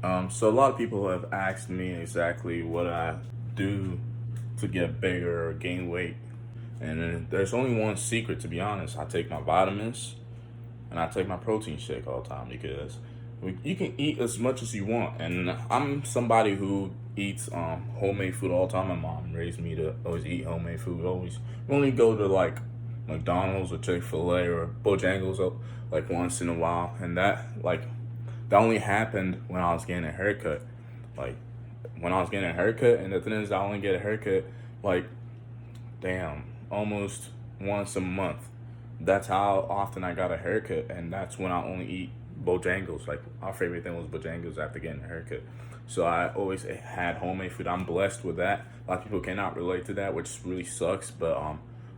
So a lot of people have asked me exactly what I do to get bigger or gain weight. And then there's only one secret, to be honest. I take my vitamins and I take my protein shake all the time because you can eat as much as you want. And I'm somebody who eats homemade food all the time. My mom raised me to always eat homemade food. Always only go to like McDonald's or Chick-fil-A or Bojangles like once in a while. And that only happened when I was getting a haircut. Like when I was getting a haircut, and the thing is, I only get a haircut like almost once a month. That's how often I got a haircut, and that's when I only eat Bojangles. Like our favorite thing was Bojangles after getting a haircut. So I always had homemade food. I'm blessed with that. A lot of people cannot relate to that, which really sucks. But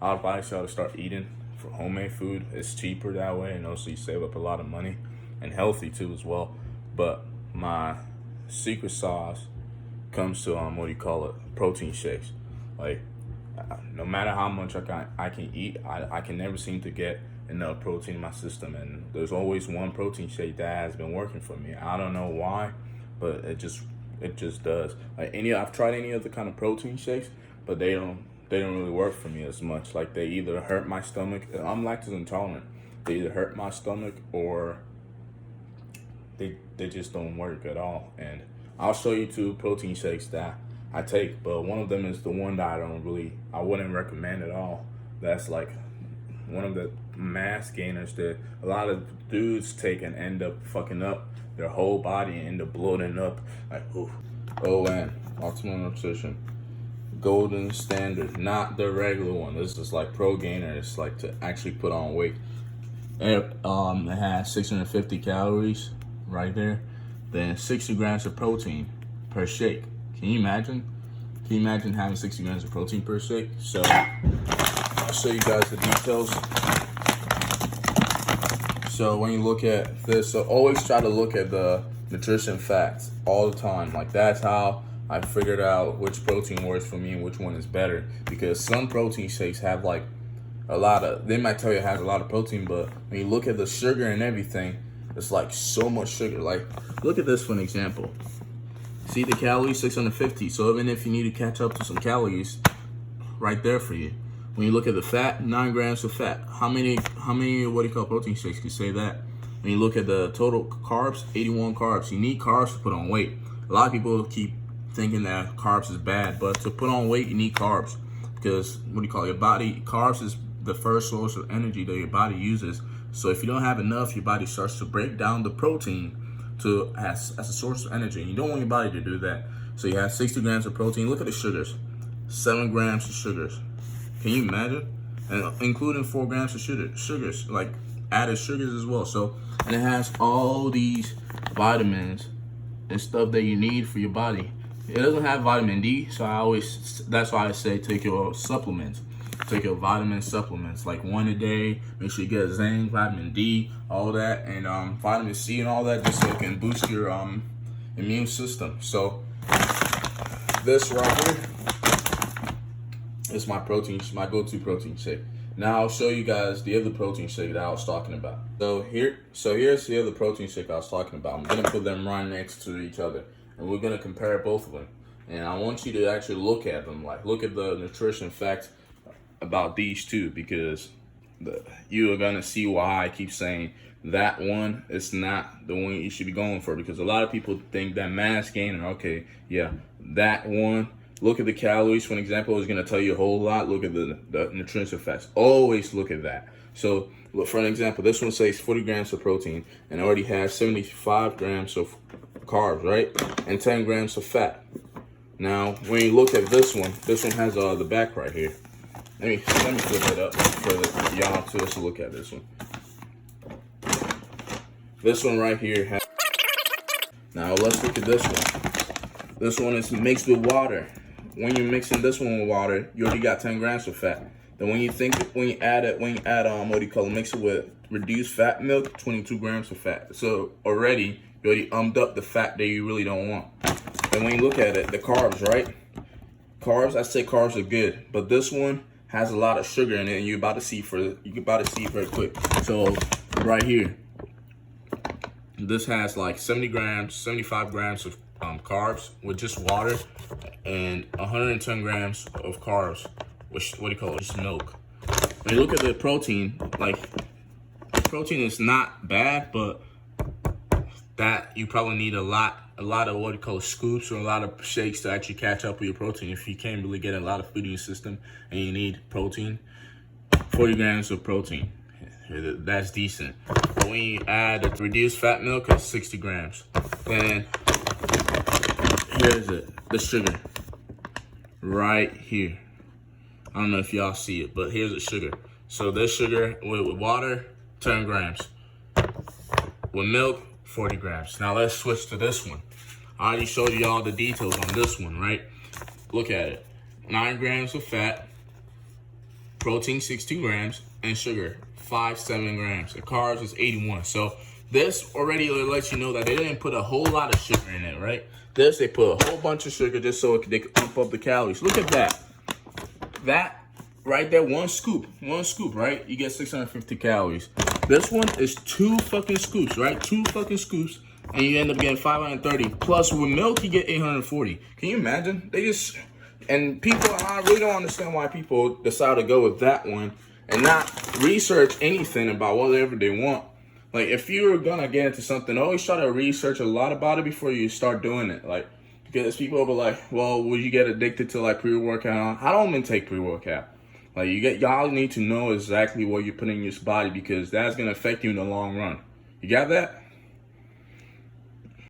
I'll advise y'all to start eating for homemade food. It's cheaper that way, and also you save up a lot of money and healthy too as well. But my secret sauce comes to protein shakes. Like no matter how much I can eat, I can never seem to get enough protein in my system. And there's always one protein shake that has been working for me. I don't know why, but it just does. I've tried any other kind of protein shakes, but they don't really work for me as much. Like they either hurt my stomach. I'm lactose intolerant. They either hurt my stomach or they just don't work at all. And I'll show you two protein shakes that I take, but one of them is the one that I wouldn't recommend at all. That's like one of the mass gainers that a lot of dudes take and end up fucking up their whole body and end up bloating up. Like, ooh. ON, Optimal Nutrition. Golden Standard, not the regular one. This is like Pro Gainer. It's like to actually put on weight. It has 650 calories right there. Then 60 grams of protein per shake. Can you imagine? Can you imagine having 60 grams of protein per shake? So I'll show you guys the details. So when you look at this, so always try to look at the nutrition facts all the time. Like that's how I figured out which protein works for me and which one is better. Because some protein shakes have like they might tell you it has a lot of protein, but when you look at the sugar and everything, it's like so much sugar. Like look at this for an example. See the calories, 650. So even if you need to catch up to some calories, right there for you. When you look at the fat, 9 grams of fat. How many protein shakes can say that? When you look at the total carbs, 81 carbs. You need carbs to put on weight. A lot of people keep thinking that carbs is bad, but to put on weight, you need carbs. Because your body, carbs is the first source of energy that your body uses. So if you don't have enough, your body starts to break down the protein as a source of energy. And you don't want your body to do that. So you have 60 grams of protein. Look at the sugars. 7 grams of sugars. Can you imagine? And including 4 grams of sugars, like added sugars as well. So, and it has all these vitamins and stuff that you need for your body. It doesn't have vitamin D, so that's why I say take your supplements. Take your vitamin supplements, like 1 a day. Make sure you get zinc, vitamin D, all that, and vitamin C and all that, just so it can boost your immune system. So this right here is my go-to protein shake. Now I'll show you guys the other protein shake that I was talking about. So here's the other protein shake I was talking about. I'm gonna put them right next to each other, and we're gonna compare both of them. And I want you to actually look at them, like look at the nutrition facts about these two, because you are gonna see why I keep saying that one is not the one you should be going for. Because a lot of people think that mass gainer, okay, yeah, that one. Look at the calories, for an example, is going to tell you a whole lot. Look at the nutrition facts. Always look at that. So, look, for an example, this one says 40 grams of protein and already has 75 grams of carbs, right? And 10 grams of fat. Now, when you look at this one has the back right here. Let me flip it up for y'all to look at this one. This one right here has. Now, let's look at this one. This one is mixed with water. When you're mixing this one with water, you already got 10 grams of fat. Then mix it with reduced fat milk, 22 grams of fat. So already you already umped up the fat that you really don't want. And when you look at it, the carbs, right? Carbs, I say carbs are good, but this one has a lot of sugar in it, and you're about to see very quick. So right here, This has like 70 grams, 75 grams of carbs with just water, and 110 grams of carbs, which, what do you call it, just milk. When you look at the protein, like, protein is not bad, but that you probably need a lot of what you call scoops or a lot of shakes to actually catch up with your protein. If you can't really get a lot of food in your system and you need protein, 40 grams of protein, that's decent. But when you add a reduced fat milk, it's 60 grams. Then here's it, the sugar right here. I don't know if y'all see it, but here's the sugar. So this sugar with water, 10 grams. With milk, 40 grams. Now let's switch to this one. I already showed you all the details on this one, right? Look at it. 9 grams of fat, protein 62 grams, and sugar 7 grams. The carbs is 81. So this already lets you know that they didn't put a whole lot of sugar in it, right? This, they put a whole bunch of sugar just so they could pump up the calories. Look at that. That right there, one scoop, right? You get 650 calories. This one is 2 fucking scoops, right? 2 fucking scoops, and you end up getting 530. Plus, with milk, you get 840. Can you imagine? They just, and people, I really don't understand why people decide to go with that one and not research anything about whatever they want. Like, if you're gonna get into something, always try to research a lot about it before you start doing it. Like, because people will be like, well, would you get addicted to like pre-workout? I don't even take pre-workout. Like, y'all need to know exactly what you put in your body, because that's gonna affect you in the long run. You got that?